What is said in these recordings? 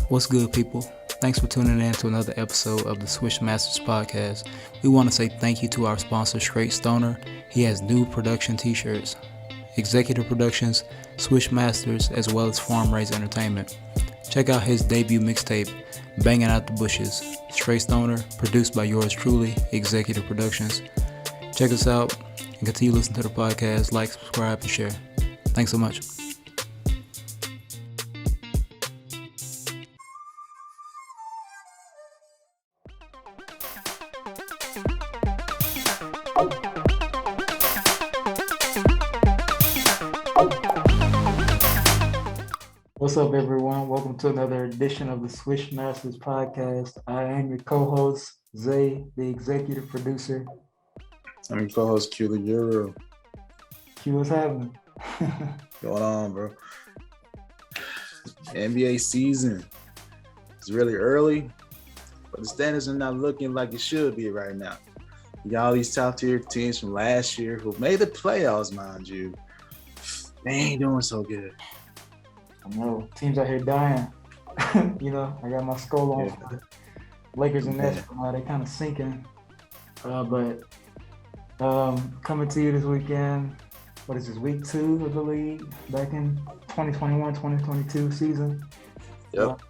What's good, people? Thanks for tuning in to another episode of the Switch Masters podcast. We want to say thank you to our sponsor, Straight Stoner. He has new production t-shirts, executive productions, Switch Masters, as well as Farm Raised Entertainment. Check out his debut mixtape, Banging Out the Bushes. Straight Stoner, produced by yours truly, Executive Productions. Check us out and continue listening to the podcast. Like, subscribe, and share. Thanks so much. What's up, everyone? Welcome to another edition of the Switch Masters podcast. I am your co-host, Zay, the executive producer. I'm your co-host, Q the Guru. Q, what's happening? Going on, bro? NBA season is really early, but the standards are not looking like it should be right now. You got all these top-tier teams from last year who made the playoffs, mind you. They ain't doing so good. I know. Teams out here dying. I got my skull on for the Lakers and Nets. They're kind of sinking. But coming to you this weekend, what is this, week 2 of the league? Back in 2021-2022 season. Yep.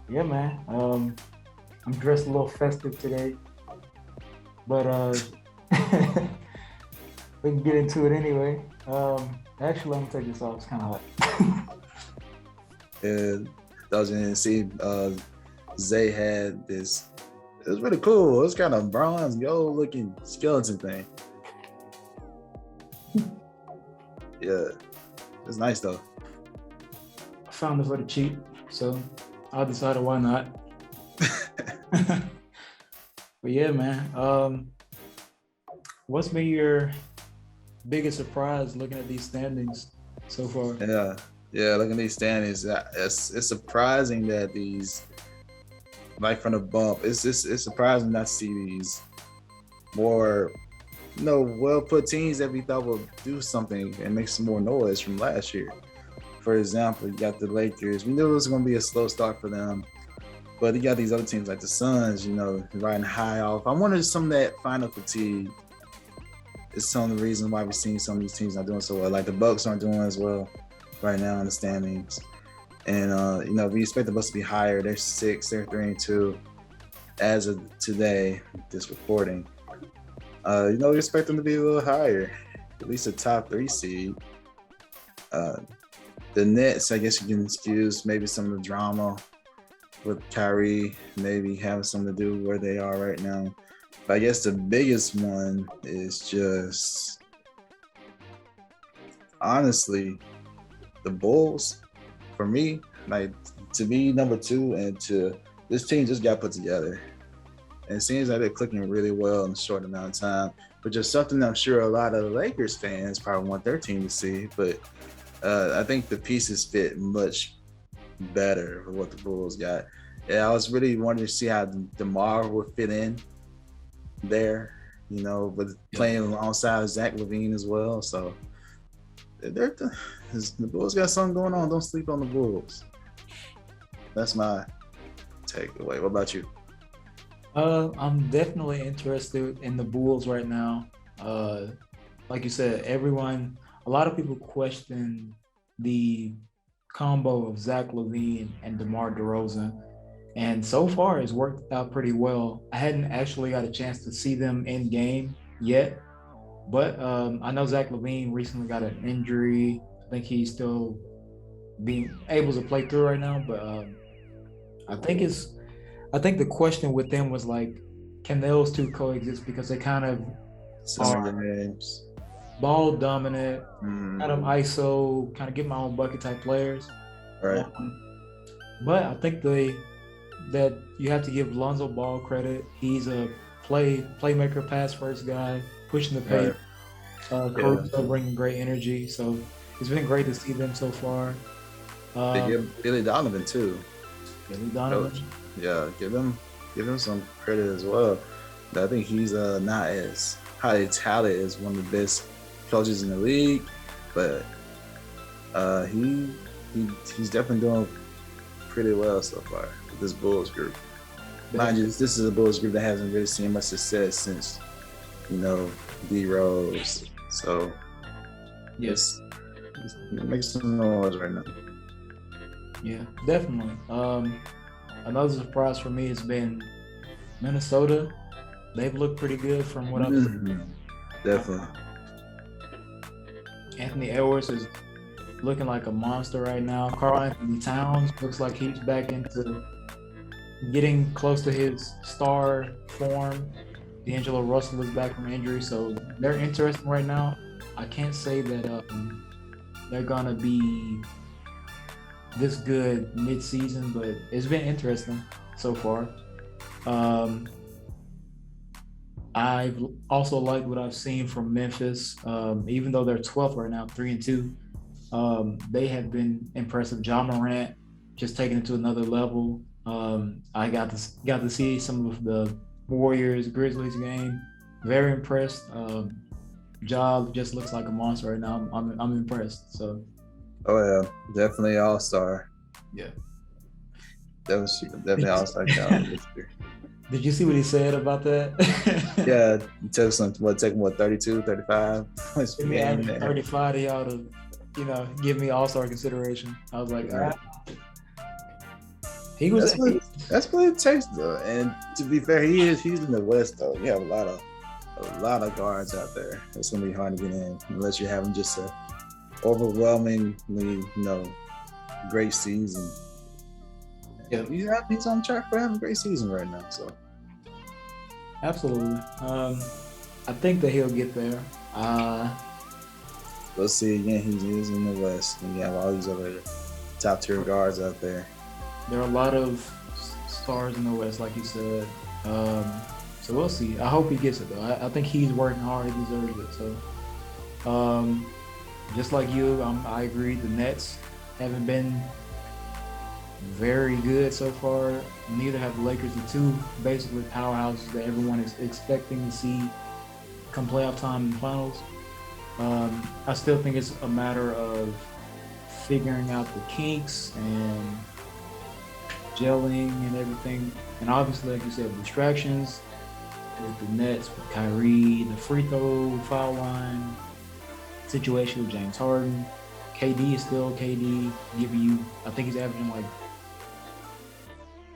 Yeah, man. I'm dressed a little festive today. But we can get into it anyway. Actually, let me take this off. It's kind of hot. And those you didn't see, Zay had this. It was really cool. It was kind of bronze, gold looking skeleton thing. Yeah, it's nice though. I found it for the cheap, so I decided why not. But yeah, man. What's been your biggest surprise looking at these standings so far? Yeah, looking at these standings, it's surprising that these, like from the bump, it's surprising not to see these more, well-put teams that we thought would do something and make some more noise from last year. For example, you got the Lakers. We knew it was going to be a slow start for them, but you got these other teams like the Suns, riding high off. I wonder if some of that final fatigue is some of the reasons why we're seeing some of these teams not doing so well. Like the Bucks aren't doing as well right now in the standings. And, we expect the Bucks to be higher. They're 6, they're 3-2 as of today, this recording. We expect them to be a little higher, at least a top 3 seed. The Nets, I guess you can excuse maybe some of the drama with Kyrie, maybe having something to do where they are right now. But I guess the biggest one is just, honestly, the Bulls. For me, like, to be number 2 and to this team just got put together. And it seems like they're clicking really well in a short amount of time, which is something I'm sure a lot of the Lakers fans probably want their team to see. But I think the pieces fit much better for what the Bulls got. Yeah, I was really wanting to see how DeMar would fit in there, with playing alongside Zach LaVine as well. So the Bulls got something going on. Don't sleep on the Bulls. That's my takeaway. What about you? I'm definitely interested in the Bulls right now. Like you said, a lot of people question the combo of Zach LaVine and DeMar DeRozan. And so far, it's worked out pretty well. I hadn't actually got a chance to see them in game yet, but I know Zach LaVine recently got an injury. I think he's still being able to play through right now, but I think the question with them was like, can those two coexist? Because they kind of Similar names, ball dominant, kind of ISO, kind of get my own bucket type players. Right. But I think that you have to give Lonzo Ball credit. He's a playmaker, pass first guy, pushing the pace. Caruso bringing great energy. So it's been great to see them so far. They give Billy Donovan too. Billy Donovan. Coach. Yeah, give him some credit as well. I think he's not as highly touted as one of the best coaches in the league, but he's definitely doing pretty well so far with this Bulls group. Mind Definitely. you, this is a Bulls group that hasn't really seen much success since, D Rose. So Yes. it's making some noise right now. Yeah, definitely. Another surprise for me has been Minnesota. They've looked pretty good from what I've seen. Mhm. Uh, Definitely. Anthony Edwards is looking like a monster right now. Karl Anthony Towns looks like he's back into getting close to his star form. D'Angelo Russell is back from injury, so they're interesting right now. I can't say that they're gonna be this good mid-season, but it's been interesting so far. Um, I've also liked what I've seen from Memphis, even though they're 12th right now, 3-2. They have been impressive. John Morant just taking it to another level. I got to see some of the Warriors Grizzlies game. Very impressed. Ja just looks like a monster right now. I'm impressed. So Oh yeah, definitely All Star. yeah. Definitely All Star caliber this year. Did you see what he said about that? Yeah, it took take him 32, 35 points per Give me game. average 35 to y'all to, give me all-star consideration. I was like, all right. He was That's what it takes though. And to be fair, he's in the West though. You have a lot of guards out there. It's gonna be hard to get in unless you're having just a overwhelmingly, great season. Yeah. He's on track for having a great season right now. So absolutely. I think that he'll get there. we'll see again. He is in the West, and you have all these other top tier guards out there. There are a lot of stars in the West, like you said. So we'll see. I hope he gets it though. I think he's working hard. He deserves it. So, just like you, I agree. The Nets haven't been very good so far. Neither have the Lakers, the two basically powerhouses that everyone is expecting to see come playoff time in the finals. I still think it's a matter of figuring out the kinks and gelling and everything. And obviously, like you said, distractions with the Nets, with Kyrie, the free throw, foul line situation with James Harden. KD is still KD, giving you, I think he's averaging like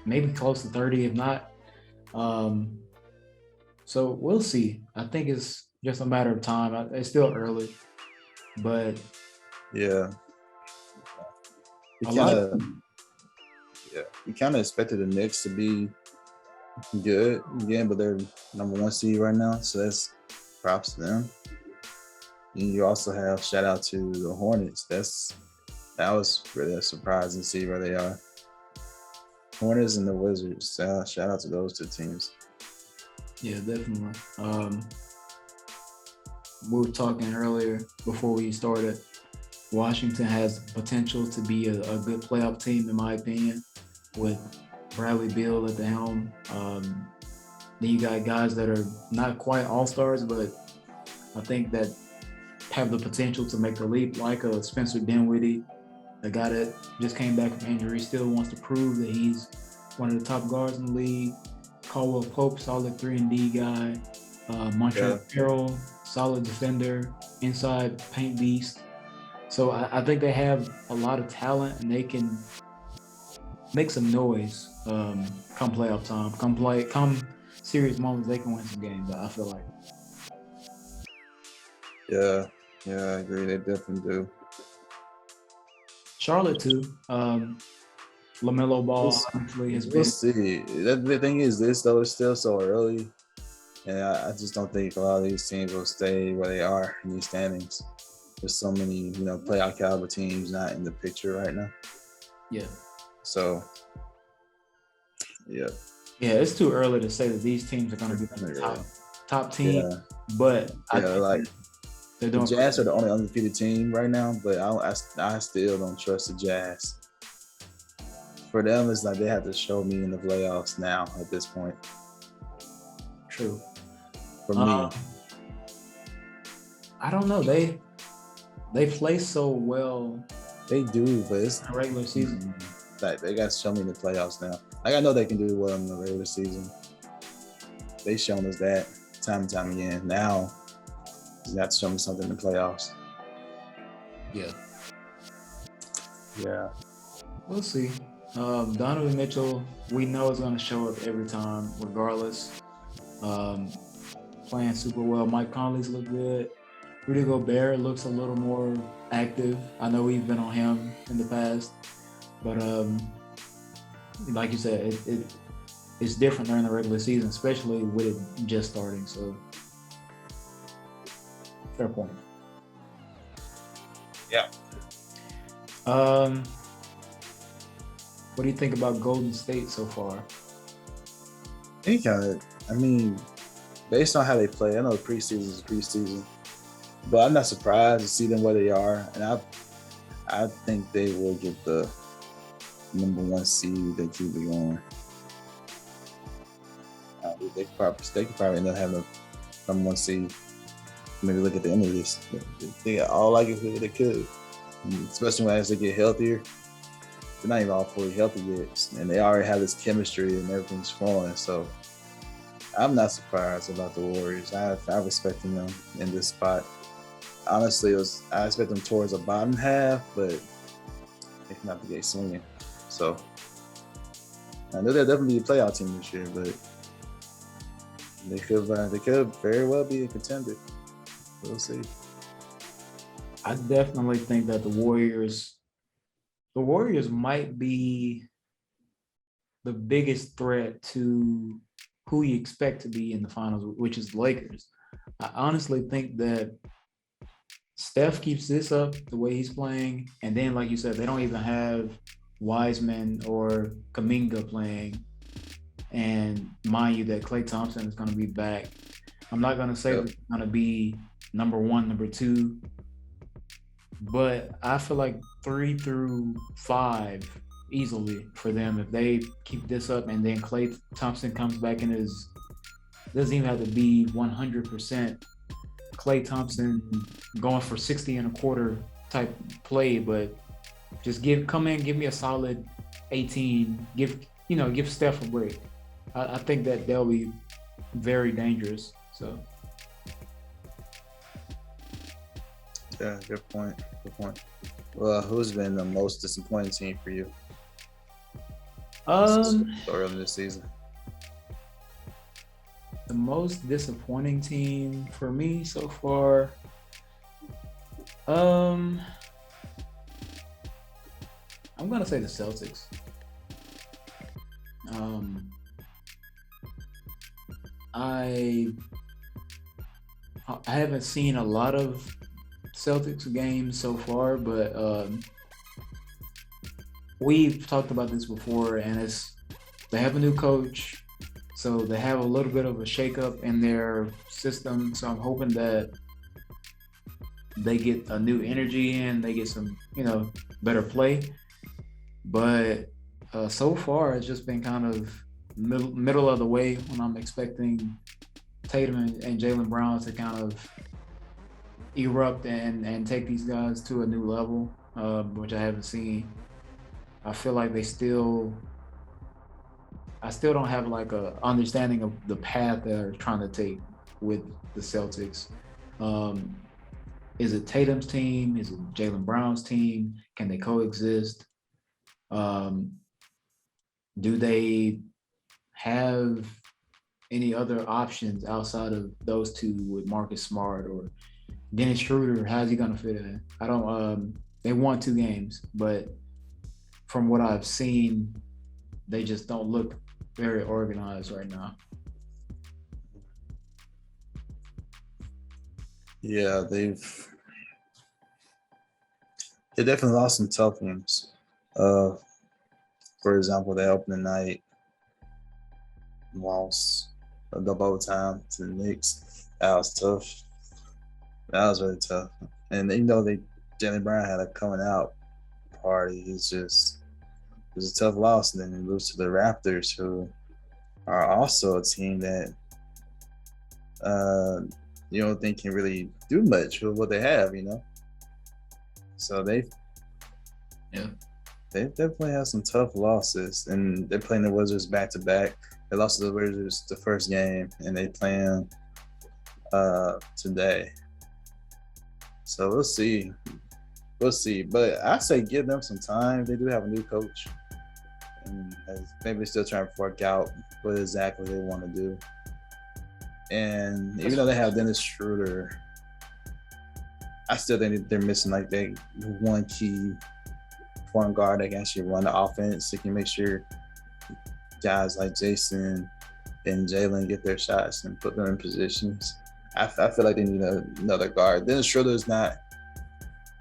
maybe close to 30, if not. So we'll see. I think it's just a matter of time. It's still early, but Yeah, we a kind lot. of expected the Knicks to be good again, but they're number 1 seed right now, so that's props to them. And you also have shout out to the Hornets. That was really a surprise to see where they are. Hornets and the Wizards. Shout out to those two teams. Yeah, definitely. We were talking earlier before we started. Washington has potential to be a good playoff team, in my opinion, with Bradley Beal at the helm. Then you got guys that are not quite all-stars, but I think that have the potential to make the leap, like a Spencer Dinwiddie, a guy that just came back from injury, still wants to prove that he's one of the top guards in the league. Caldwell Pope, solid 3-and-D guy. Montrezl Harrell, solid defender, inside paint beast. So I think they have a lot of talent, and they can make some noise come playoff time. Come serious moments, they can win some games. I feel like. Yeah, I agree. They definitely do. Charlotte too. LaMelo Ball obviously has been. We'll see. The thing is, this though is still so early, and I just don't think a lot of these teams will stay where they are in these standings. There's so many, playoff caliber teams not in the picture right now. Yeah. So, yeah. Yeah, it's too early to say that these teams are going to be the top team, Yeah. but I think like the Jazz are the only undefeated team right now, but I still don't trust the Jazz. For them, it's like they have to show me in the playoffs now at this point. True. For me, I don't know. They play so well. They do, but it's a regular season. like they got to show me in the playoffs now. Like I know they can do well in the regular season. They shown us that time and time again. Now you got to show me something in the playoffs. Yeah. Yeah. We'll see. Donovan Mitchell, we know is going to show up every time, regardless. Playing super well. Mike Conley's look good. Rudy Gobert looks a little more active. I know we've been on him in the past, but like you said, it's different during the regular season, especially with it just starting. So, fair point. Yeah. What do you think about Golden State so far? I mean, based on how they play, I know preseason is preseason, but I'm not surprised to see them where they are, and I think they will get the #1 seed. They keep it going. They could probably end up having a #1 seed. Maybe look at the end of this. They got all likelihood they could, especially as they get healthier. They're not even all fully healthy yet, and they already have this chemistry and everything's flowing. So I'm not surprised about the Warriors. I respect them in this spot. Honestly, I expect them towards the bottom half, but they can have to get swinging. So I know they'll definitely be a playoff team this year, but they could very well be a contender. We'll see. I definitely think that the Warriors might be the biggest threat to who you expect to be in the finals, which is the Lakers. I honestly think that Steph keeps this up the way he's playing, and then, like you said, they don't even have Wiseman or Kuminga playing. And mind you, that Klay Thompson is going to be back. I'm not going to say that it's going to be #1, #2, but I feel like 3 through 5 easily for them if they keep this up, and then Klay Thompson comes back and doesn't even have to be 100% Klay Thompson going for 60 and a quarter type play, but just come in, give me a solid 18, give Steph a break. I think that they'll be very dangerous. So yeah, good point. Well, who's been the most disappointing team for you? Early this season. The most disappointing team for me so far. I'm gonna say the Celtics. I haven't seen a lot of Celtics games so far, but we've talked about this before, and they have a new coach, so they have a little bit of a shakeup in their system. So I'm hoping that they get a new energy in, they get some, better play. But so far, it's just been kind of middle of the way when I'm expecting Tatum and Jaylen Brown to kind of erupt and take these guys to a new level, which I haven't seen. I feel like I still don't have like a understanding of the path they're trying to take with the Celtics. Is it Tatum's team? Is it Jaylen Brown's team? Can they coexist? Do they have any other options outside of those two with Marcus Smart or Dennis Schroeder? How's he gonna fit in? I don't. They won 2 games, but from what I've seen, they just don't look very organized right now. Yeah, they definitely lost some tough games. For example, they opened the night, lost a double overtime to the Knicks. That was tough. That was really tough. And Jaylen Brown had a coming out party. It was a tough loss. And then they lose to the Raptors, who are also a team that you don't think can really do much with what they have, So they definitely have some tough losses, and they're playing the Wizards back to back. They lost to the Wizards the first game, and they playing today. So we'll see. We'll see. But I say give them some time. They do have a new coach, and maybe they're still trying to work out what exactly they want to do. And even though they have Dennis Schroeder, I still think they're missing like they one key point guard that can actually run the offense. They can make sure guys like Jason and Jalen get their shots and put them in positions. I feel like they need another guard. Dennis Schroeder is not.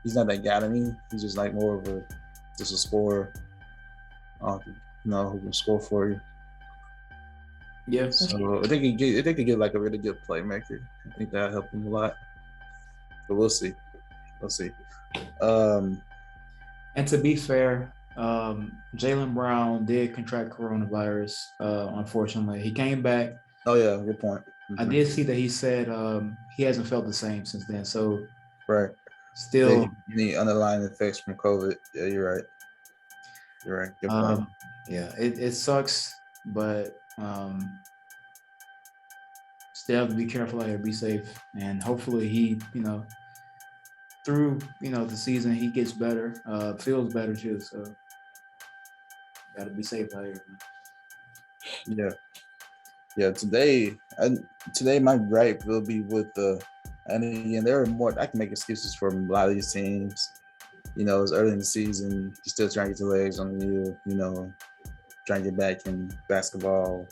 He's not that guy to me. He's just like more of a scorer. Who can score for you. Yeah. So I think he could get like a really good playmaker. I think that helped him a lot. But we'll see. We'll see. And to be fair, Jaylen Brown did contract coronavirus. Unfortunately, he came back. Oh yeah, good point. I did see that he said he hasn't felt the same since then. So right, still any underlying effects from COVID. Yeah, you're right. You're right. Good point. Yeah, it sucks, but still have to be careful out here, be safe, and hopefully he, through the season he gets better, feels better too. So gotta be safe out here, man. Yeah. Today my gripe will be with and again there are more. I can make excuses for a lot of these teams. It's early in the season, you're still trying to get your legs on the wheel. Trying to get back in basketball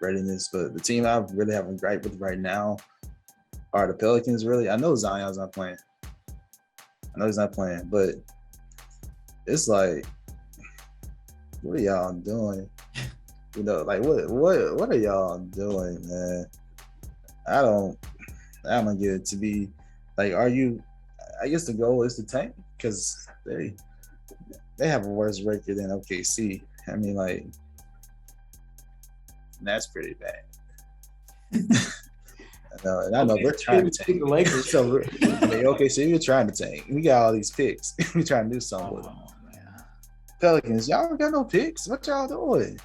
readiness. But the team I really have a gripe with right now are the Pelicans. Really, I know Zion's not playing. I know he's not playing, but it's like, what are y'all doing? Like what are y'all doing, man? I don't get it to be like, are you? I guess the goal is to tank because they have a worse record than OKC. I mean, like, that's pretty bad. I know we're trying to tank. So we're trying to tank. We got all these picks. We trying to do something with them. Man. Pelicans, y'all don't got no picks. What y'all doing?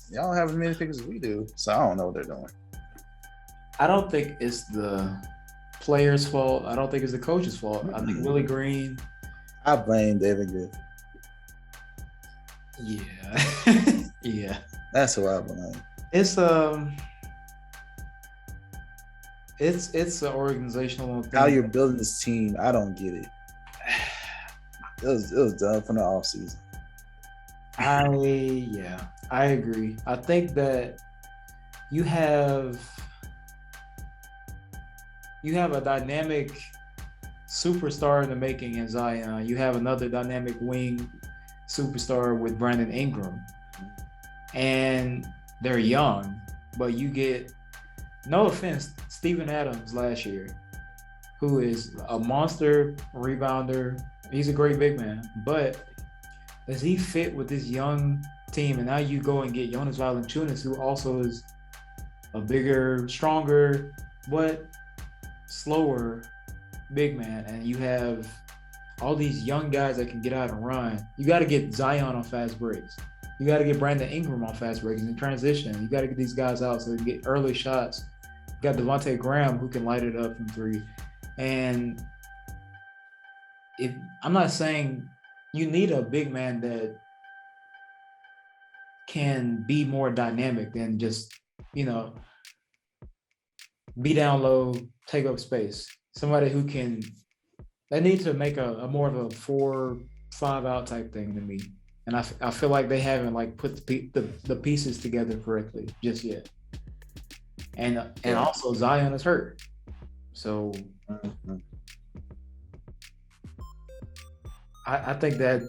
Y'all don't have as many picks as we do, so I don't know what they're doing. I don't think it's the players' fault. I don't think it's the coach's fault. I think Willie Green. I blame David Griffin. Yeah. Yeah. That's who I blame. It's an organizational thing. How you're building this team, I don't get it. It was done from the offseason. I agree. I think that you have a dynamic superstar in the making in Zion. You have another dynamic wing superstar with Brandon Ingram. And they're young, but you get, no offense, Steven Adams last year, who is a monster rebounder. He's a great big man, but does he fit with this young team? And now you go and get Jonas Valanciunas, who also is a bigger, stronger, but slower big man. And you have all these young guys that can get out and run. You got to get Zion on fast breaks. You got to get Brandon Ingram on fast breaks in transition. You got to get these guys out so they can get early shots. You got Devontae Graham who can light it up from three. And I'm not saying you need a big man that can be more dynamic than just, be down low, take up space. Somebody who can, they need to make a more of a 4-5 out type thing to me. And I feel like they haven't put the pieces together correctly just yet. And also Zion is hurt. So I think that's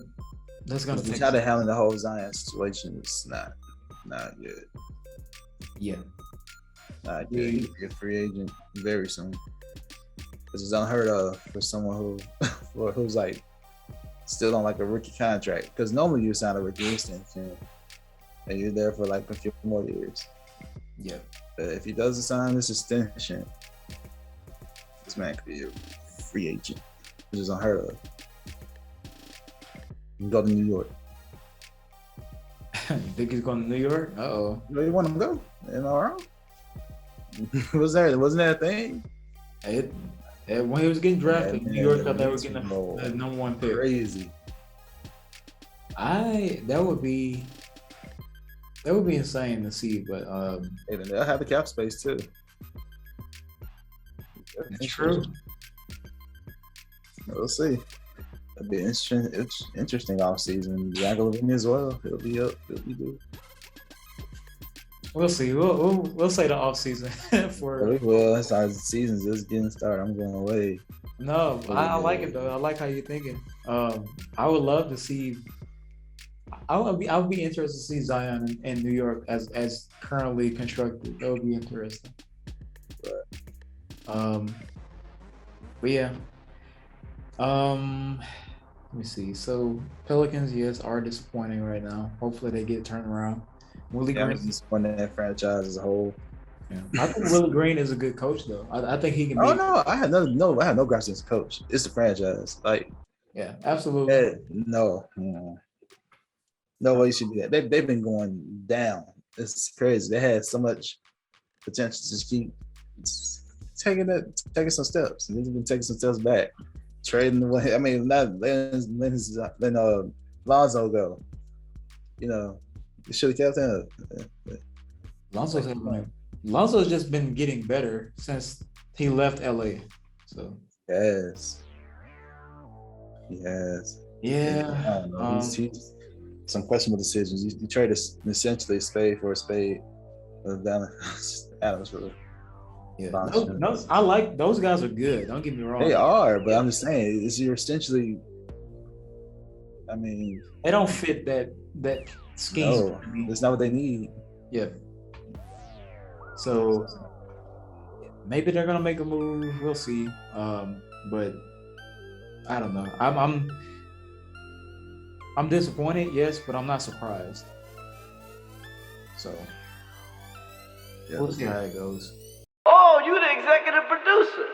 going to take. How to handle the whole Zion situation is not good. Yeah. Not good. He's a free agent very soon. This is unheard of for someone who's like still on a rookie contract. Because normally you sign a rookie extension and you're there for a few more years. Yeah. But if he doesn't sign this extension, this man could be a free agent, which is unheard of. and go to New York. You think he's going to New York? Uh-oh. You really want him to go? Am I wrong? Wasn't that a thing? When he was getting drafted, Yeah, New York thought they were Knicks getting roll the number one pick. crazy. That would be insane to see, but And they'll have the cap space too. it's true. We'll see. It'll be interesting off season. Zach Levine as well. He'll be up. He'll be good. We'll see. We'll say the off season for. Well, that's how the season's just getting started. I'm going away. No, I like it though. I like how you're thinking. I would love to see. I would be interested to see Zion in New York as currently constructed. That would be interesting. But yeah. Let me see. So Pelicans, yes, are disappointing right now. Hopefully they get turned around. Willie Yeah, Green. I'm disappointed in that franchise as a whole. Yeah. I think Willie Green is a good coach though. I think he can be. Oh no, I had no grasp as a coach. It's the franchise. Like, yeah, absolutely. no way you should be that. They've been going down. It's crazy. They had so much potential to keep taking some steps. And they've been taking some steps back. Trading away. I mean, not letting Lonzo go. You know, you should have kept him. Lonzo's just been getting better since he left LA. So yes. Yeah. I don't know. He's some questionable decisions. You traded essentially a spade for a spade. Adams really. Yeah. No, I like those guys are good. Don't get me wrong. They are, but I'm just saying, you're essentially. I mean, they don't fit that scheme. No, that's not what they need. Yeah. So maybe they're gonna make a move. We'll see. But I don't know. I'm disappointed, yes, but I'm not surprised. So we'll see how it goes. Oh, you the executive producer.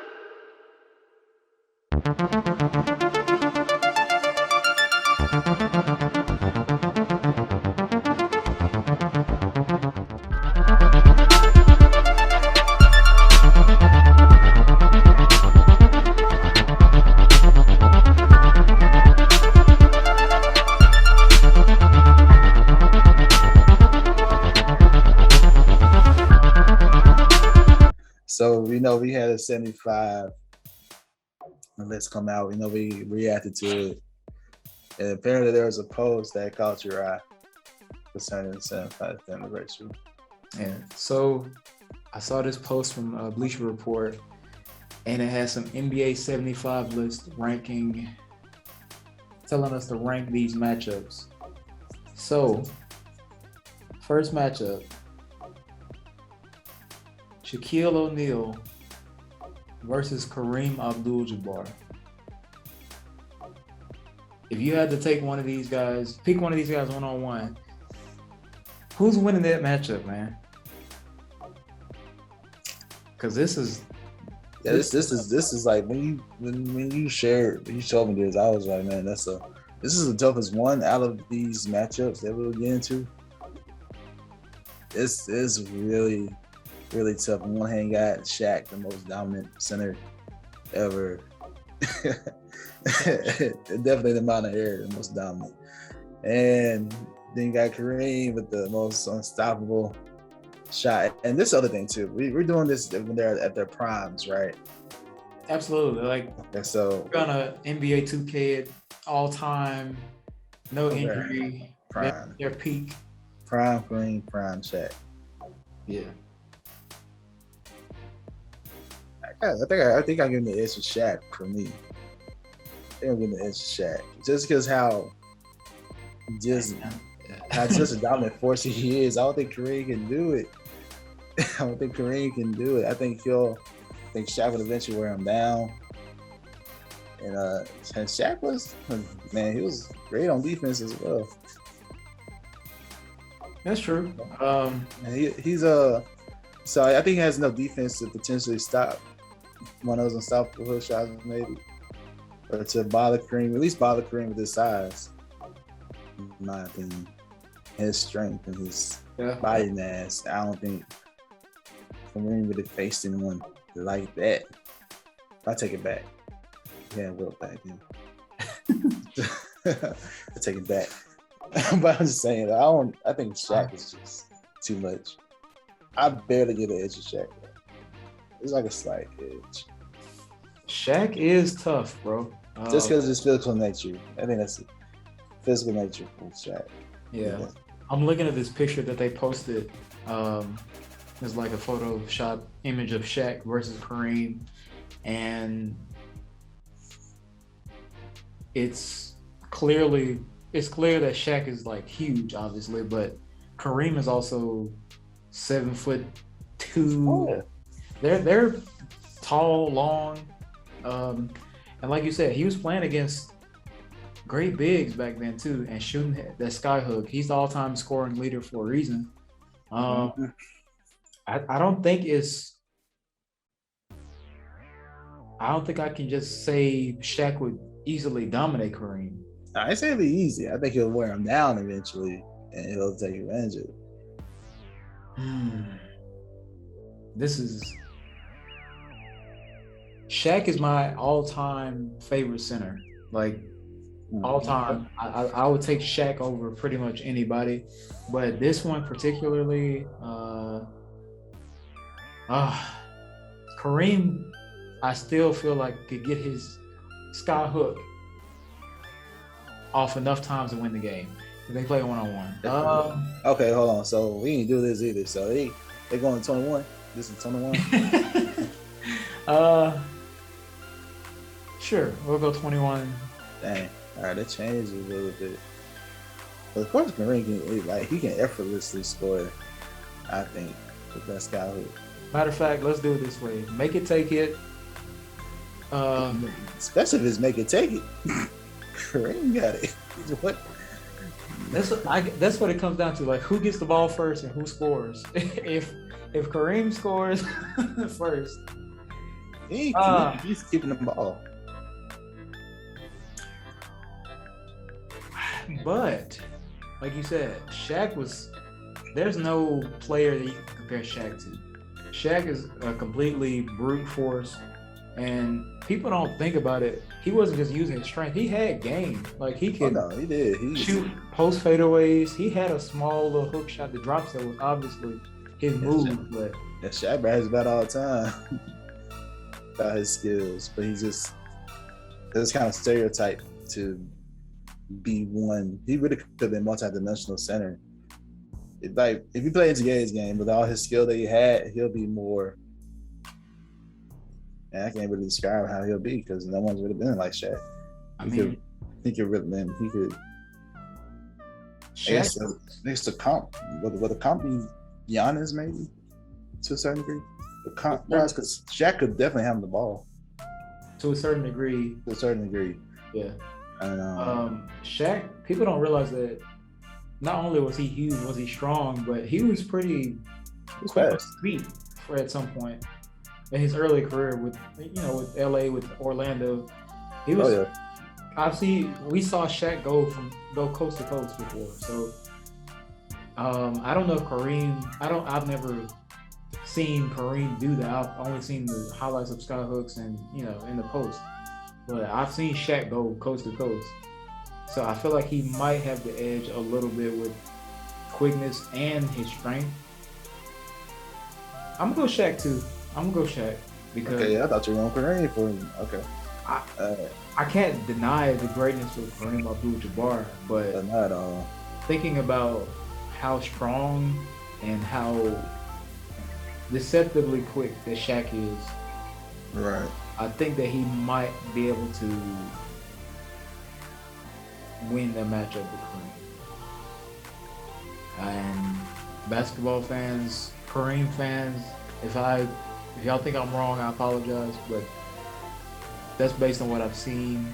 So we had a 75 list come out. We reacted to it, and apparently there was a post that caught your eye concerning the 75 family ratio. Yeah. So I saw this post from Bleacher Report, and it has some NBA 75 list ranking, telling us to rank these matchups. So first matchup. Shaquille O'Neal versus Kareem Abdul-Jabbar. If you had to take one of these guys, pick one of these guys one-on-one, who's winning that matchup, man? Because this is like when you shared, when you told me this, I was like, man, this is the toughest one out of these matchups that we'll get into. It's really, really tough. On one hand, you got Shaq, the most dominant center ever. Definitely the amount of air, the most dominant. And then you got Kareem with the most unstoppable shot. And this other thing too, we're doing this when they're at their primes, right? Absolutely. Like, and so we're gonna NBA 2K all time, no injury, prime. Their peak. Prime Kareem, prime Shaq. Yeah. I think I'm giving the edge to Shaq for me. I think I'm giving the edge to Shaq just because how such a dominant force he is. I don't think Kareem can do it. I think Shaq would eventually wear him down. And Shaq was, man, he was great on defense as well. That's true. And he's so I think he has enough defense to potentially stop one of those unstoppable hook shots, maybe, or to bother Kareem, at least bother Kareem with his size. in my opinion. His strength and his Yeah. body mass. I don't think Kareem would have faced anyone like that. I take it back. Yeah, Wilt back then. I take it back. But I'm just saying, I think Shaq is just too much. I barely get an edge of Shaq. It's like a slight edge. Shaq is tough, bro. Just because of his physical nature. I think that's the physical nature of Shaq. Yeah. I'm looking at this picture that they posted. There's like a Photoshop image of Shaq versus Kareem. And it's clear that Shaq is like huge, obviously, but Kareem is also 7'2". Oh, yeah. They're tall, long, and like you said, he was playing against great bigs back then too, and shooting that sky hook. He's the all-time scoring leader for a reason. I don't think I can just say Shaq would easily dominate Kareem. I say it'll be easy. I think he'll wear him down eventually, and he'll take advantage of it. Shaq is my all-time favorite center. Like all time, I would take Shaq over pretty much anybody, but this one particularly, Kareem, I still feel like could get his sky hook off enough times to win the game. If they play one-on-one. Okay, hold on. So we didn't do this either. So they going to 21. This is 21. Sure, we'll go 21. Dang. All right, that changes a little bit. But of course, Kareem he can effortlessly score. I think with that sky hook. Matter of fact, let's do it this way: make it, take it. Especially if it's make it, take it. Kareem got it. What? That's what it comes down to. Like, who gets the ball first and who scores. if Kareem scores first, he's keeping the ball. But like you said, there's no player that you can compare Shaq to. Shaq is a completely brute force, and people don't think about it. He wasn't just using his strength. He had game. Like, he could he did. shoot post fadeaways. He had a small little hook shot. The drop set was obviously his move, but Shaq brags about all the time about his skills, but he's just this kind of stereotype to be one. He really could have been multi-dimensional center. Like, if you play into Gabe's game with all his skill that he had, he'll be more. And I can't really describe how he'll be because no one's really been like Shaq. He could really. Shaq next to comp, with a comp be Giannis maybe to a certain degree. The comp, because Shaq could definitely have the ball to a certain degree. Yeah. And Shaq, people don't realize that not only was he huge, was he strong, but he was pretty quick on feet at some point in his early career with LA, with Orlando. He was. We saw Shaq go coast to coast before. So I don't know if Kareem. I've never seen Kareem do that. I've only seen the highlights of sky hooks and in the post. But I've seen Shaq go coast to coast. So I feel like he might have the edge a little bit with quickness and his strength. I'm gonna go Shaq too. Because I thought you were on Kareem for him. Okay. I can't deny the greatness of Kareem Abdul-Jabbar, but not at all. Thinking about how strong and how deceptively quick that Shaq is, right? I think that he might be able to win that matchup with Kareem. And basketball fans, Kareem fans, if y'all think I'm wrong, I apologize, but that's based on what I've seen.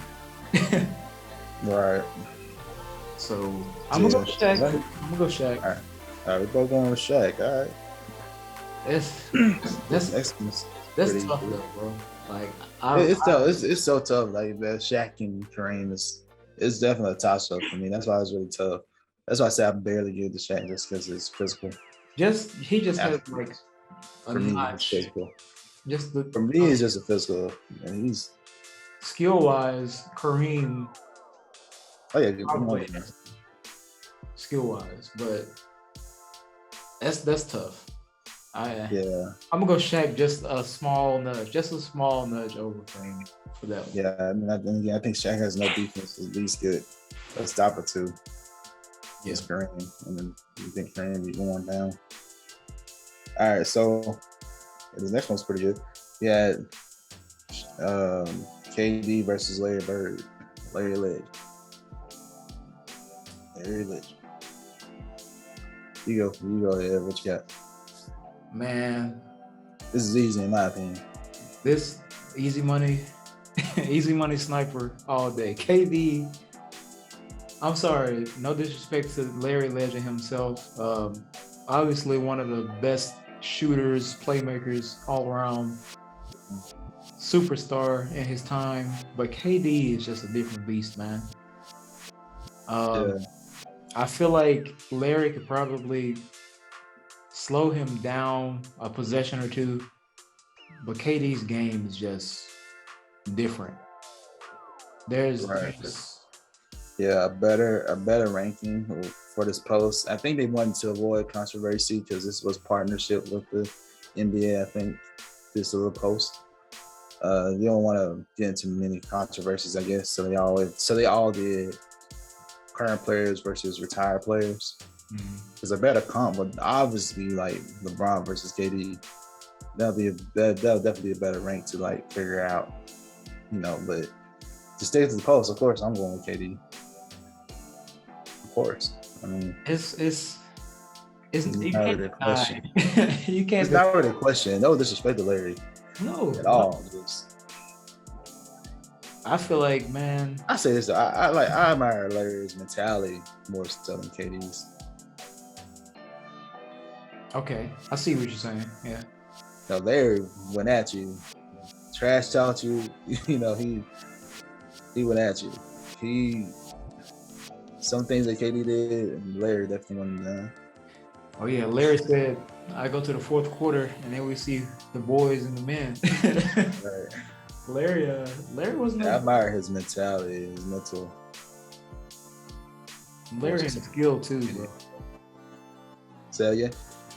Right. So I'm gonna go Shaq. All right, we're both going with Shaq. All right. That's tough though, bro. Like, it's tough. It's so tough. Like that Shaq and Kareem is. it's definitely a toss up for me. That's why it's really tough. That's why I say I barely give the Shaq just because it's physical. He just has like Athlete. a For me, it's notch. physical. Just the For me, it's just a physical. And he's skill wise, Kareem oh yeah, good probably one. skill wise, but that's tough. Yeah, I'm gonna go Shaq just a small nudge over Kareem for that one. yeah. I mean, I think Shaq has no defense. At least get a stop or two. Yeah. Just Kareem, and then you think Kareem be going down. All right, so the next one's pretty good. Yeah, KD versus Larry Bird, Larry Ledge. You go ahead. What you got? Man, This is easy in my opinion. this easy money, easy money sniper all day. KD. I'm sorry, no disrespect to Larry Legend himself. Obviously, one of the best shooters, playmakers all around, superstar in his time. But KD is just a different beast, man. Yeah, I feel like Larry could probably slow him down a possession or two, but KD's game is just different. There's right. there's Yeah, a better ranking for this post. I think they wanted to avoid controversy because this was partnership with the NBA. I think this little post. You don't want to get into many controversies, I guess. So they all did current players versus retired players. Because a better comp would obviously like LeBron versus KD. That'll definitely be a better rank to like figure out, But to stay to the post, of course, I'm going with KD. Of course, I mean, it's you not can't really a deny. question. You can't It's not really a question. No disrespect to Larry no at all. Just, I feel like, man, I say this. I admire Larry's mentality more so than KD's. okay, I see what you're saying. Yeah. Now Larry went at you, trash talked you. He went at you. Some things that KD did, and Larry definitely went down. Oh yeah, Larry said, "I go to the fourth quarter, and then we see the boys and the men." Right. Larry was I no. admire his mentality, his mental. Larry had skill too, bro. So yeah.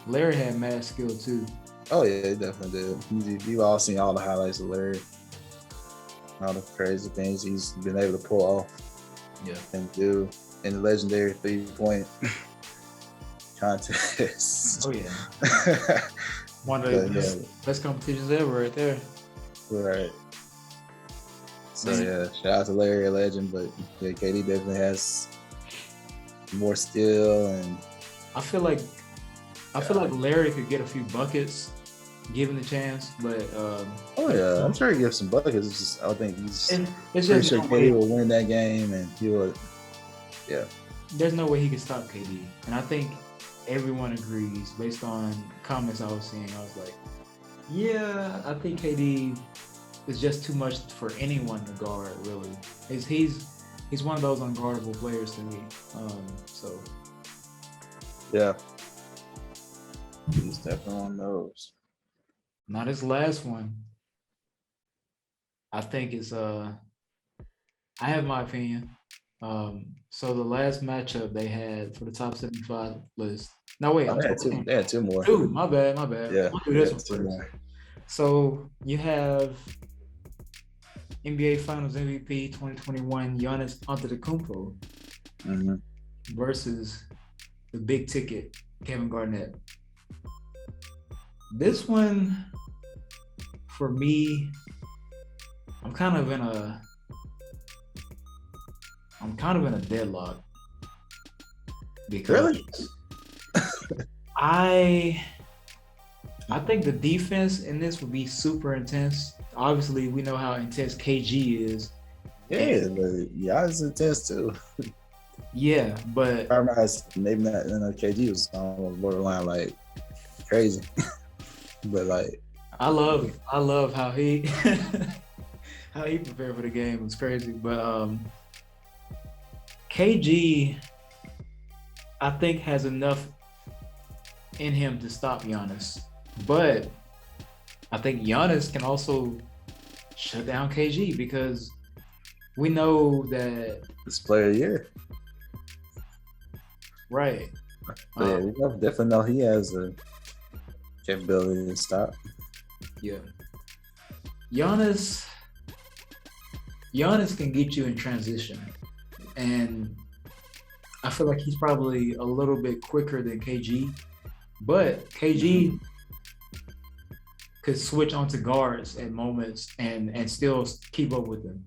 Larry had mad skill too. Oh yeah, he definitely did. You've all seen all the highlights of Larry, all the crazy things he's been able to pull off. Yeah. And do in the legendary 3-point contest. Oh yeah. One of the best competitions ever, right there. Right. So yeah, shout out to Larry, a legend, but yeah, KD definitely has more skill, and I feel like Larry could get a few buckets given the chance, but oh yeah, I'm sure he gives some buckets. It's just, I think he's it's pretty just sure KD will win that game, and he will. Yeah. There's no way he can stop KD, and I think everyone agrees based on comments I was seeing. I was like, yeah, I think KD is just too much for anyone to guard. Really, he's one of those unguardable players to me. So yeah, he's definitely one of those. not his last one. I think it's I have my opinion. So the last matchup they had for the top 75 list. No wait, they had two more. Two, my bad. Yeah, I'll do this one two first. more. So you have NBA Finals MVP 2021 Giannis Antetokounmpo versus the big ticket Kevin Garnett. This one, for me, I'm kind of in a deadlock because Really? I think the defense in this would be super intense. Obviously, we know how intense KG is. Yeah, but Giannis intense too. Yeah, but maybe not. KG was on borderline like crazy, but like I love how he how he prepared for the game. It was crazy, but KG, I think, has enough in him to stop Giannis, but I think Giannis can also shut down KG because we know that. This player of the year. Right. Yeah, we definitely know he has a capability to stop. Yeah. Giannis can get you in transition. And I feel like he's probably a little bit quicker than KG. But KG could switch onto guards at moments and still keep up with them.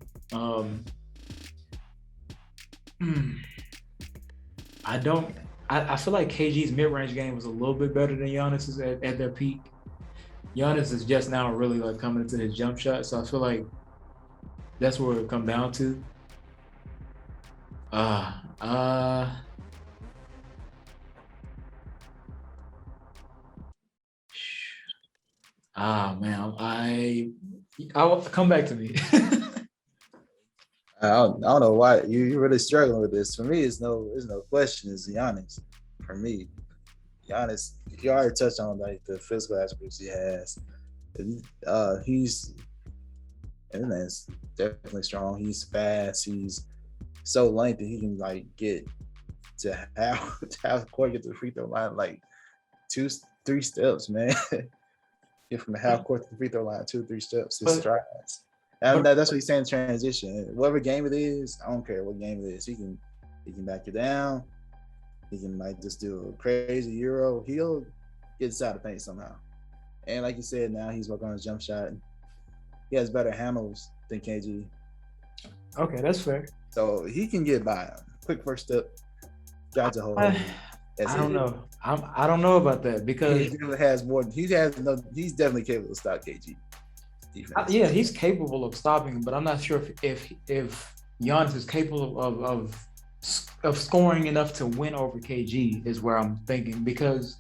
I feel like KG's mid-range game was a little bit better than Giannis's at their peak. Giannis is just now really like coming into his jump shot, so I feel like that's where it'll come down to. Man, I'll come back to me. I don't know why you're really struggling with this. For me, there's no question. It's Giannis. For me, Giannis, you already touched on like the physical attributes he has. He's definitely strong. He's fast. He's so lengthy. He can like get to half the court, get to the free throw line like 2-3 steps, man. Get from the half court to the free throw line 2-3 steps. His strides. And that's what he's saying. Transition. Whatever game it is, I don't care what game it is. He can back you down. He can like just do a crazy euro. He'll get inside the paint somehow. And like you said, now he's working on his jump shot. He has better handles than KG. Okay, that's fair. So he can get by him. Quick first step. Got to hold. I don't know. I don't know about that because he has more. He's definitely capable of stop KG. Yeah, he's capable of stopping him, but I'm not sure if Giannis is capable of scoring enough to win over KG is where I'm thinking, because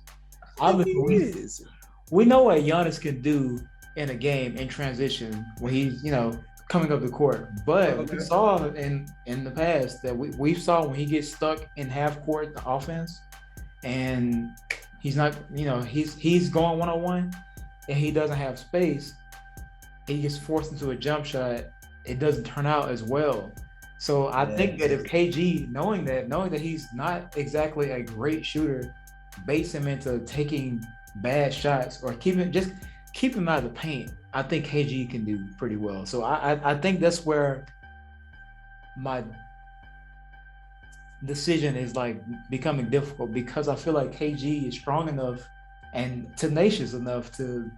obviously we know what Giannis can do in a game in transition when he's coming up the court, but we saw in the past that we saw when he gets stuck in half court the offense and he's not he's going one-on-one and he doesn't have space. He gets forced into a jump shot, it doesn't turn out as well. So I think that if KG, knowing that he's not exactly a great shooter, baits him into taking bad shots or keep him out of the paint, I think KG can do pretty well. So I think that's where my decision is like becoming difficult, because I feel like KG is strong enough and tenacious enough to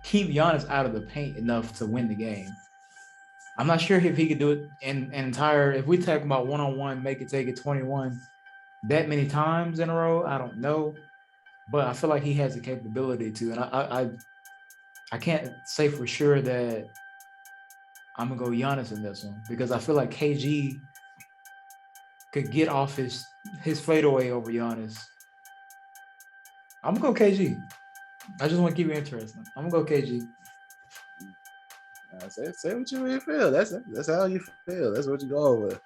keep Giannis out of the paint enough to win the game. I'm not sure if he could do it in entire, if we talk about one-on-one, make it, take it 21 that many times in a row, I don't know. But I feel like he has the capability to. And I can't say for sure that I'm going to go Giannis in this one, because I feel like KG could get off his fadeaway over Giannis. I'm going to go KG. I just want to keep it interesting. I'm going to go KG. Say what you really feel. That's how you feel. That's what you go with.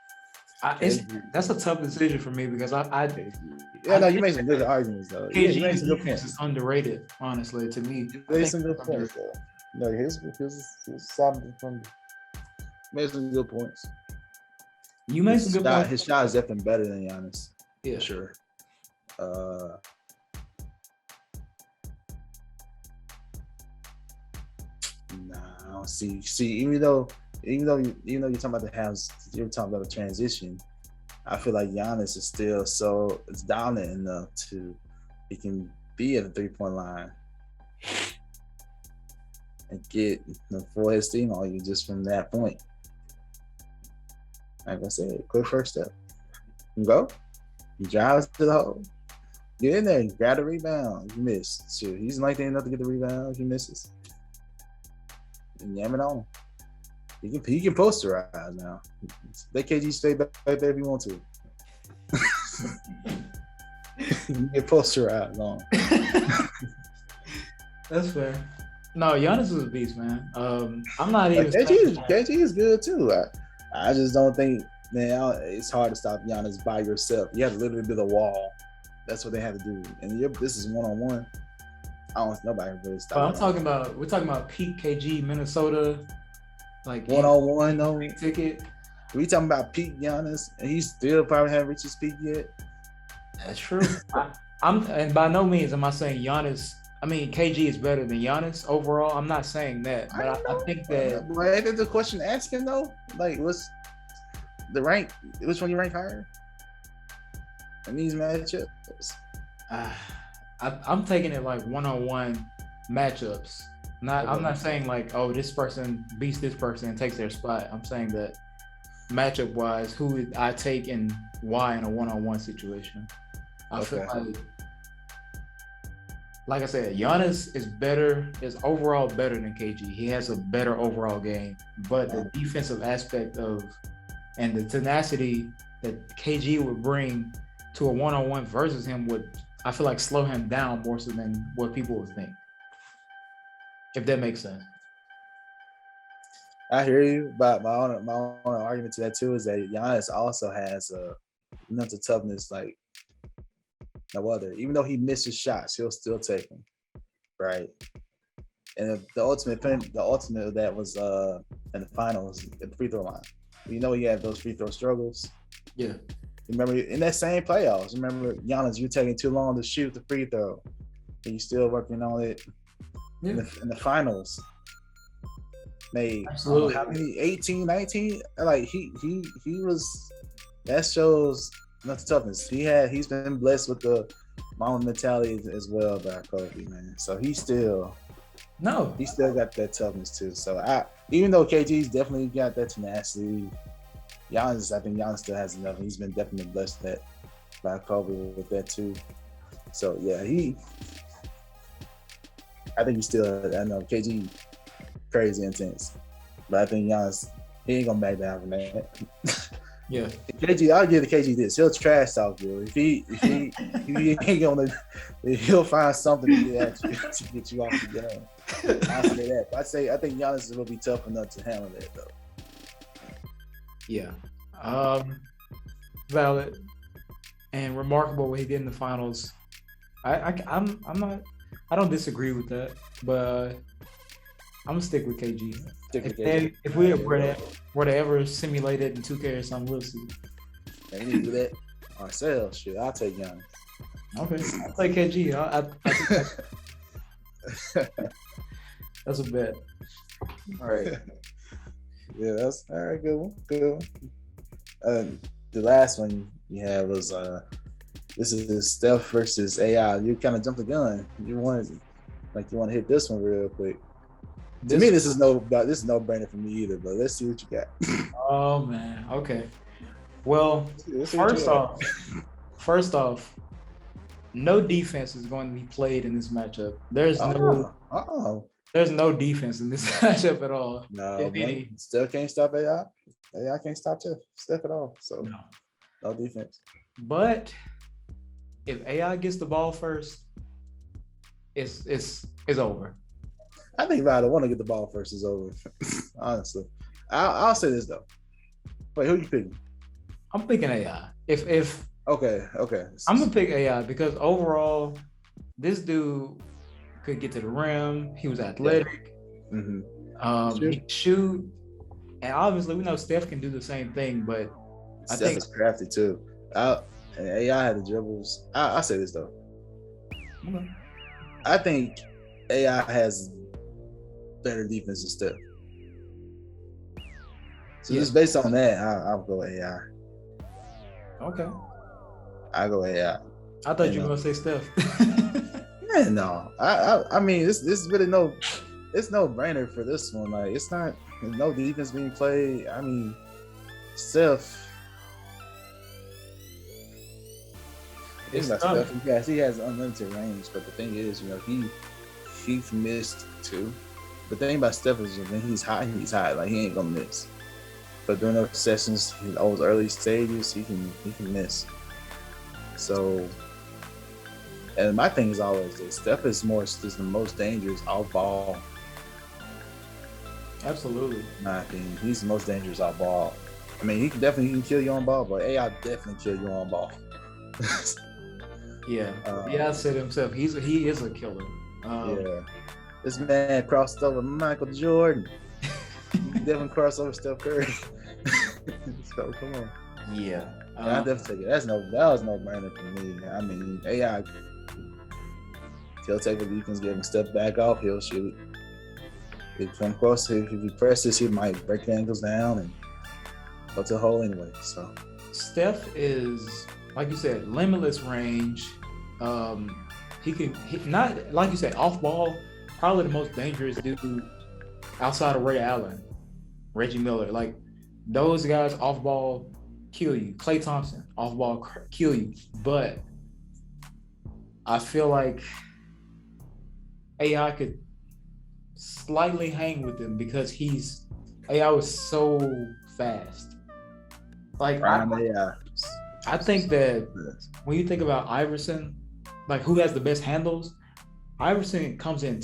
That's a tough decision for me, because you made some good arguments though. KG is underrated, honestly, to me. You made some good points though. No, his something from made some good points. You made some good points. His shot is definitely better than Giannis. Yeah, for sure. I don't see. Even though you're talking about you're talking about the transition, I feel like Giannis is still it's dominant enough he can be at the 3-point line and get the full head steam on you just from that point. Like I said, quick first step. You go, you drive to the hole, get in there, grab the rebound. You miss. Sure, he's likely enough to get the rebound. He misses. And yam it on. He can posterize now. Let KG stay back there if you want to. You can posterize on. That's fair. No, Giannis is a beast, man. I'm not even. KG is good too. I just don't think Man, it's hard to stop Giannis by yourself. You have to literally build a wall. That's what they have to do. And this is 1-on-1. I don't. Nobody can really stop. But we're talking about peak KG Minnesota, like 1-on-1. No, big ticket. we talking about peak Giannis, and he still probably haven't reached his peak yet. That's true. And by no means am I saying Giannis. I mean, KG is better than Giannis overall. I'm not saying that, but I think that. But that's the question asking though. Like, what's the rank? Which one you rank higher in these matchups? I'm taking it like 1-on-1 matchups. I'm not saying like, oh, this person beats this person and takes their spot. I'm saying that matchup wise, who would I take and why in a 1-on-1 situation. I feel like I said, Giannis is overall better than KG. He has a better overall game, but the defensive aspect and the tenacity that KG would bring to a 1-on-1 versus him would, I feel like, slow him down more so than what people would think. If that makes sense. I hear you, but my own argument to that too is that Giannis also has a mental toughness like no other. Even though he misses shots, he'll still take them, right? And the ultimate of that was in the finals at the free throw line. You know he had those free throw struggles. Yeah. Remember in that same playoffs, remember Giannis, you're taking too long to shoot the free throw. And you're still working on it in the finals. Made how many 18, 19? Like he was, that shows mental toughness. He's been blessed with the mama mentality as well by Kobe, man. So he still got that toughness too. So even though KG's definitely got that tenacity, I think Giannis still has enough. He's been definitely blessed that by Kobe with that too. So yeah, I think he's still, I know KG crazy intense, but I think Giannis, he ain't gonna back down from that. Yeah. KG, I'll give the KG this. He'll trash talk you. If he ain't gonna, he'll find something to get at you to get you off the game. I'll say that. I think Giannis will be tough enough to handle that though. Yeah. Valid and remarkable what he did in the finals. I don't disagree with that, but I'm gonna stick with KG. If we were to ever simulate it in 2K or something, we'll see. We need to do that ourselves. Shit, I'll take Giannis. Okay, I'll take KG. That's a bet. All right. Yeah, that's all right. Good one. Good one. The last one you had was this is Steph versus AI. You kind of jumped the gun. You want to hit this one real quick. To me, this is no brainer for me either. But let's see what you got. Oh man. Okay. Well, first off, no defense is going to be played in this matchup. There's no defense in this matchup at all. No, Steph can't stop AI. AI can't stop Steph at all. So no defense. But if AI gets the ball first, it's over. I think if I want to get the ball first, it's over. Honestly, I'll say this though. Wait, who you picking? I'm picking AI. If okay, I'm gonna pick AI because overall, this dude could get to the rim. He was athletic. Yeah. Mm-hmm. He could shoot, and obviously we know Steph can do the same thing. But Steph is crafty too. And AI had the dribbles. I'll say this though. Okay. I think AI has better defense than Steph. So just based on that, I'll go AI. Okay. I'll go AI. I thought you were gonna say Steph. Yeah, no. I mean, this is really it's no brainer for this one. Like, it's not, there's no defense being played. I mean, Steph. He has unlimited range, but the thing is, he's missed too. The thing about Steph is when he's hot. Like, he ain't gonna miss. But during those sessions, in those early stages, he can miss. So, and my thing is always this: Steph is the most dangerous off ball. Absolutely. In my opinion, he's the most dangerous off ball. I mean, he can kill you on ball, but AI definitely kill you on ball. Yeah, yeah. Said himself, he is a killer. Yeah, this man crossed over Michael Jordan. He definitely crossed over Steph Curry. So come on. Yeah, I definitely take it. That was no brainer for me. I mean, AI, he'll take the defense, give him a step back off, he'll shoot. If he come close, if he presses, he might break the ankles down and go to the hole anyway. So Steph is, like you said, limitless range. He can not, like you said, off ball, probably the most dangerous dude outside of Ray Allen, Reggie Miller. Like those guys off ball kill you. Klay Thompson off ball kill you. But I feel like AI could slightly hang with him because AI was so fast. Like I think that when you think about Iverson, like who has the best handles, Iverson comes in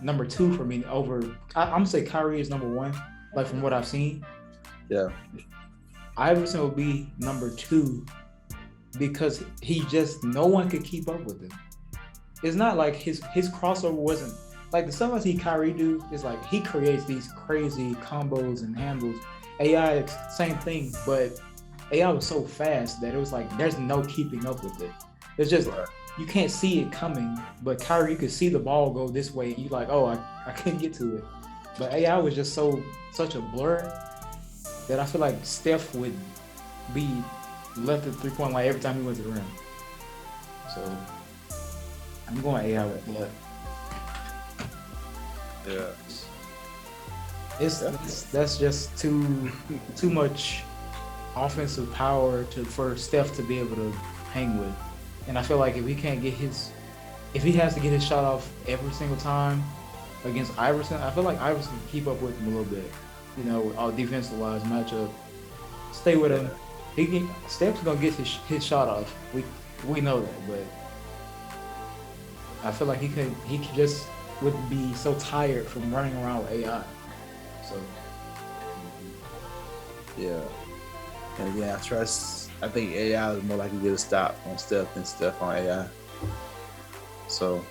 number two for me over. I'm gonna say Kyrie is number one. Like from what I've seen, yeah, Iverson will be number two because no one could keep up with him. It's not like his crossover wasn't like the stuff I see Kyrie do is like he creates these crazy combos and handles. AI same thing, but AI was so fast that it was like there's no keeping up with it. It's just you can't see it coming, but Kyrie, you could see the ball go this way. You like, oh, I couldn't get to it. But AI was just such a blur that I feel like Steph would be left at 3-point line every time he went to the rim. So I'm going AI with that. Yeah. That's just too much offensive power for Steph to be able to hang with. And I feel like if he has to get his shot off every single time against Iverson, I feel like Iverson can keep up with him a little bit. You know, all defensive wise matchup. Stay with him. Steph's gonna get his shot off. We know that, but I feel like he just would be so tired from running around with AI. So yeah. And again, I think AI is more likely to get a stop on Steph than Steph on AI. So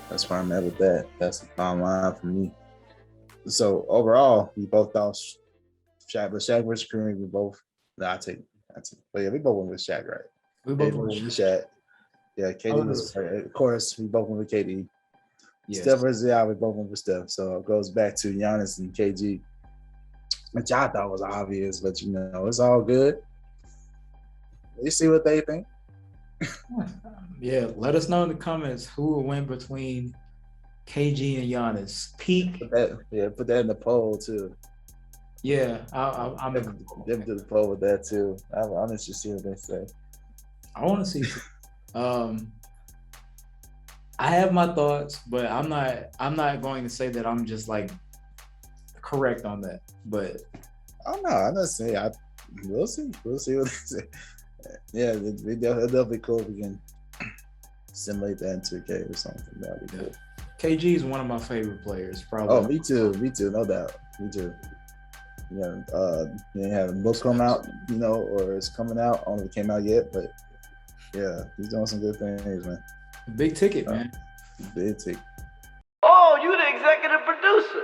that's where I'm at with that. That's the bottom line for me. So overall, we both thought Shaq vs Kareem. We both. I take. But yeah, we both went with Shaq, right? We both went with Shaq. Yeah, KD was. Of course, we both went with KD. Yes. Steph vs AI, we both went with Steph. So it goes back to Giannis and KG, which I thought was obvious, but it's all good. You see what they think. Yeah, let us know in the comments who will win between KG and Giannis. Peak. Put that in the poll too. Yeah, I'm in the poll with that too. I'm interested to see what they say. I want to see. I have my thoughts, but I'm not going to say that I'm just like correct on that. But I don't know. I'm not saying. We'll see. We'll see what they say. Yeah, it'll definitely cool if we can simulate that in 2K or something. That'd be cool. KG is one of my favorite players, probably. Oh, me too, no doubt. Me too. Yeah, they have a book come out, or it's coming out. I don't know if it came out yet, but yeah, he's doing some good things, man. Big ticket, man. Big ticket. Oh, you the executive producer.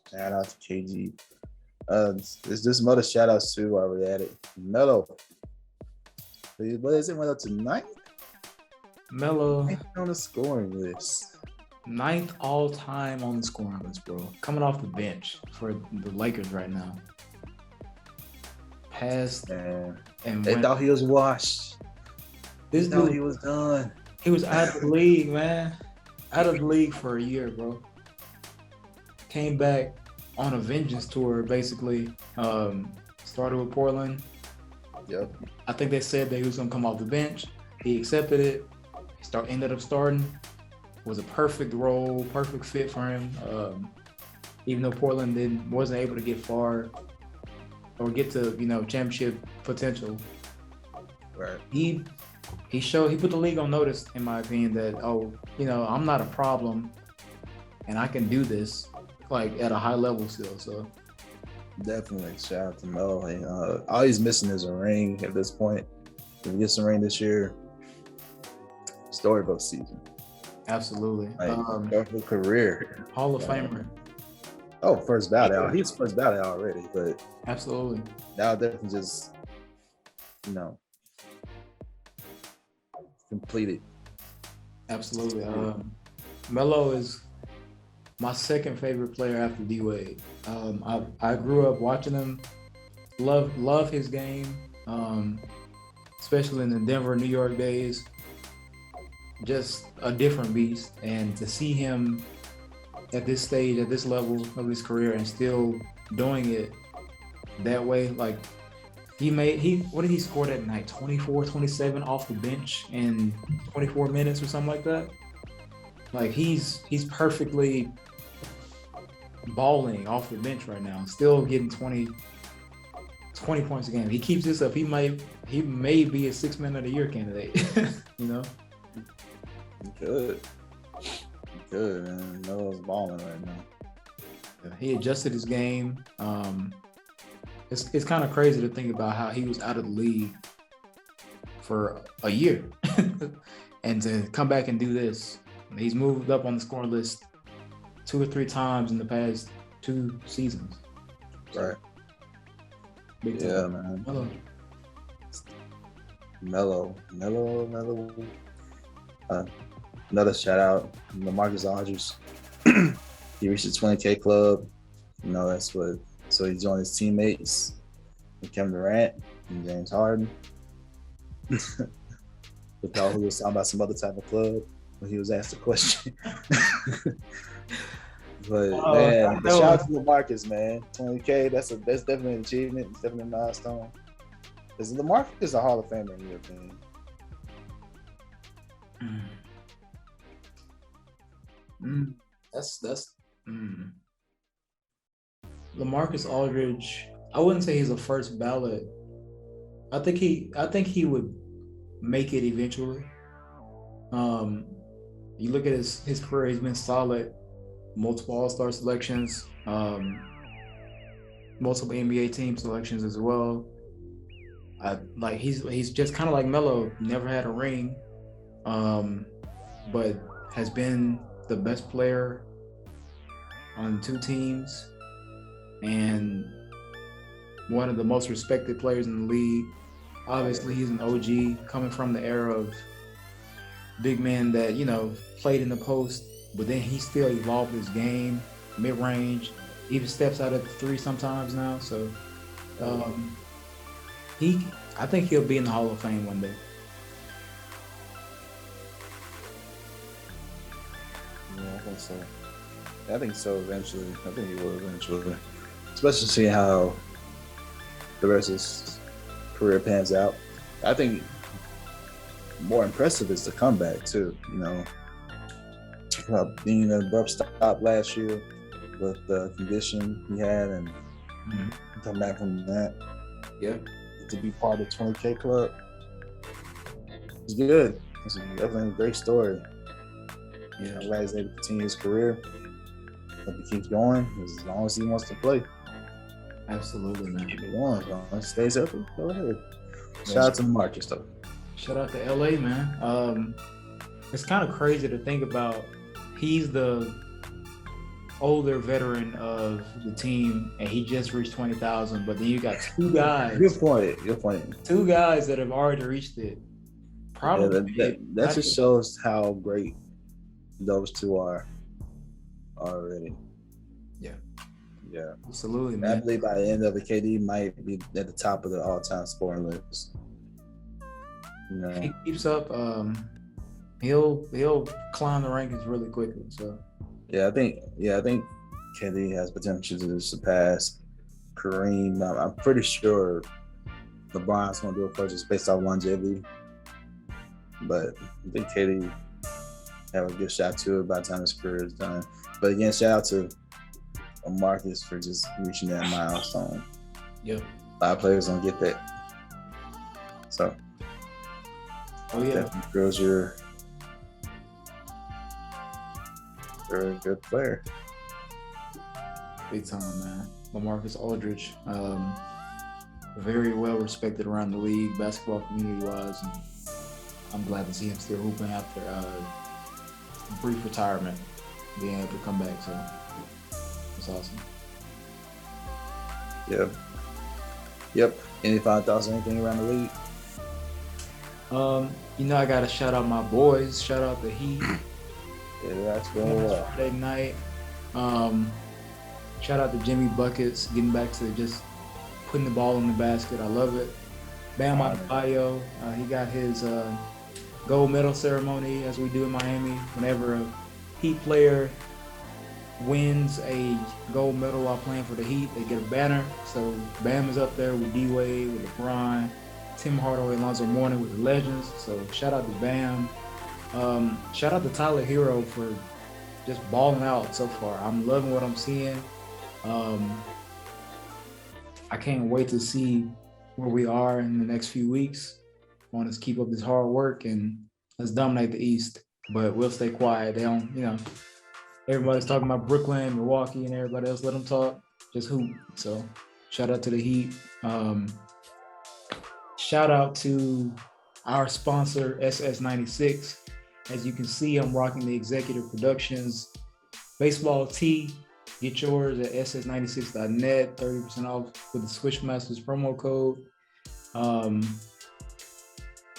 Shout out to KG. There's some other shout outs too while we're at it. Melo. What is it? Went up to 9th? Melo on the scoring list. 9th all time on the scoring list, bro. Coming off the bench for the Lakers right now. Passed and they thought he was washed. This dude, he was done. He was out of the league, man. Out of the league for a year, bro. Came back on a vengeance tour, basically. Started with Portland, Yep. I think they said that he was gonna come off the bench. He accepted it. Ended up starting. Was a perfect role, perfect fit for him. Even though Portland wasn't able to get far or get to championship potential, Right. he put the league on notice, in my opinion, that I'm not a problem and I can do this like at a high level still. So Definitely shout out to Melo. All he's missing is a ring at this point. If he gets a ring this year, storybook season. absolutely, Perfect career. Hall of Famer. Oh, first ballot out. He's first ballot already, but Absolutely. now definitely just completed. Absolutely. Melo is my second favorite player after D Wade. I grew up watching him, love his game, especially in the Denver, New York days. Just a different beast, and to see him at this stage, at this level of his career, and still doing it that way, like what did he score that night? 24, 27 off the bench in 24 minutes or something like that. Like he's perfectly balling off the bench right now, still getting 20 points a game. He keeps this up, he may be a 6-man of the year candidate. He could, man. Melo's balling right now. He adjusted his game. It's kind of crazy to think about how he was out of the league for a year and to come back and do this. He's moved up on the scoring list 2 or 3 times in the past 2 seasons. Right. Big Yeah, time. man. Melo. Another shout out, Lamarcus Aldridge. He reached the 20K club. So he joined his teammates, Kevin Garnett and James Harden. The fellow who was talking about some other type of club when he was asked the question. But man, shout out to Lamarcus, man. 20K, that's definitely an achievement. It's definitely a milestone. Because Lamarcus is a Hall of Famer in your opinion. Lamarcus Aldridge, I wouldn't say he's a first ballot. I think he would make it eventually. You look at his career, he's been solid, multiple All-Star selections, multiple NBA team selections as well. He's just kind of like Melo, never had a ring, but has been the best player on 2 teams and one of the most respected players in the league. Obviously, he's an OG coming from the era of big men that played in the post, but then he still evolved his game, mid-range, even steps out at the 3 sometimes now. So I think he'll be in the Hall of Fame one day. Yeah, I think so. I think so eventually. I think he will eventually. Especially seeing how the rest of his career pans out. I think more impressive is the comeback too. Being an abrupt stop last year with the condition he had and come back from that. Yeah. To be part of the 20K club. It's good. It's definitely a great story. Yeah. I'm glad he's able to continue his career. Hope he keeps going as long as he wants to play. Absolutely, man. If he wants, stays healthy, go ahead. Shout out to Marcus though. Shout out to LA, man. It's kind of crazy to think about. He's the older veteran of the team, and he just reached 20,000. But then you got 2 guys. Good point. 2 guys that have already reached it. Probably. Yeah, that just shows how great those 2 are already. Yeah. Absolutely, man. I believe by the end of it, KD might be at the top of the all-time scoring list. If he keeps up, he'll climb the rankings really quickly. So I think KD has potential to surpass Kareem. I'm pretty sure LeBron's going to do a purchase based off longevity. But I think KD have a good shot to it by the time his career is done. But again, shout out to Lamarcus for just reaching that milestone. Yep. A lot of players don't get that. So, definitely girls, you're a good player. Big time, man. Lamarcus Aldridge, very well respected around the league, basketball community wise, and I'm glad to see him still hooping after brief retirement, being able to come back. So it's awesome. Yep. Any final thoughts on anything around the league? I gotta shout out my boys. Shout out the Heat. Yeah, that's going well. Friday night. Shout out to Jimmy Buckets, getting back to just putting the ball in the basket. I love it. Bam Adebayo, he got his gold medal ceremony, as we do in Miami. Whenever a Heat player wins a gold medal while playing for the Heat, they get a banner. So Bam is up there with D-Wade, with LeBron, Tim Hardaway, Alonzo Mourning with the legends. So shout out to Bam. Shout out to Tyler Hero for just balling out so far. I'm loving what I'm seeing. I can't wait to see where we are in the next few weeks. I want us to keep up this hard work and let's dominate the East. But we'll stay quiet. They don't, everybody's talking about Brooklyn, Milwaukee, and everybody else. Let them talk. Just hoop. So shout out to the Heat. Shout out to our sponsor, SS96. As you can see, I'm rocking the Executive Productions baseball tee. Get yours at ss96.net, 30% off with the Switchmasters promo code.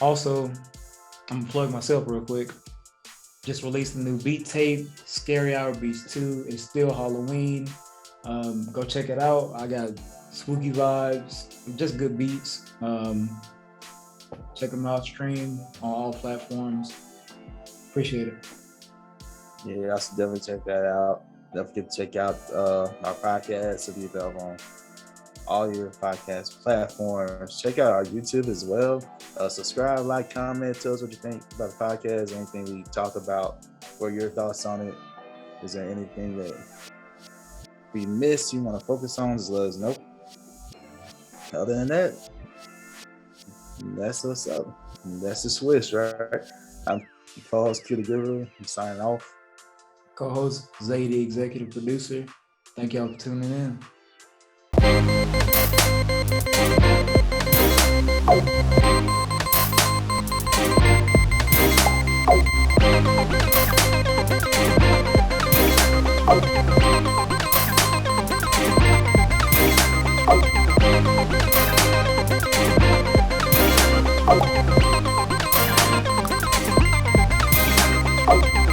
Also, I'm gonna plug myself real quick. Just released a new beat tape, Scary Hour Beats 2. It's still Halloween. Go check it out. I got spooky vibes, just good beats. Check them out, stream on all platforms. Appreciate it. Yeah, I should definitely check that out. Don't forget to check out our podcast. It'll be available on all your podcast platforms. Check out our YouTube as well. Subscribe, like, comment, tell us what you think about the podcast, anything we talk about. What are your thoughts on it? Is there anything that we missed you want to focus on? Just let us know. Other than that, that's what's up. That's the switch, right? I'm co-host Q the Guru. I'm signing off. Co-host Zay, the executive producer. Thank y'all for tuning in. Okay.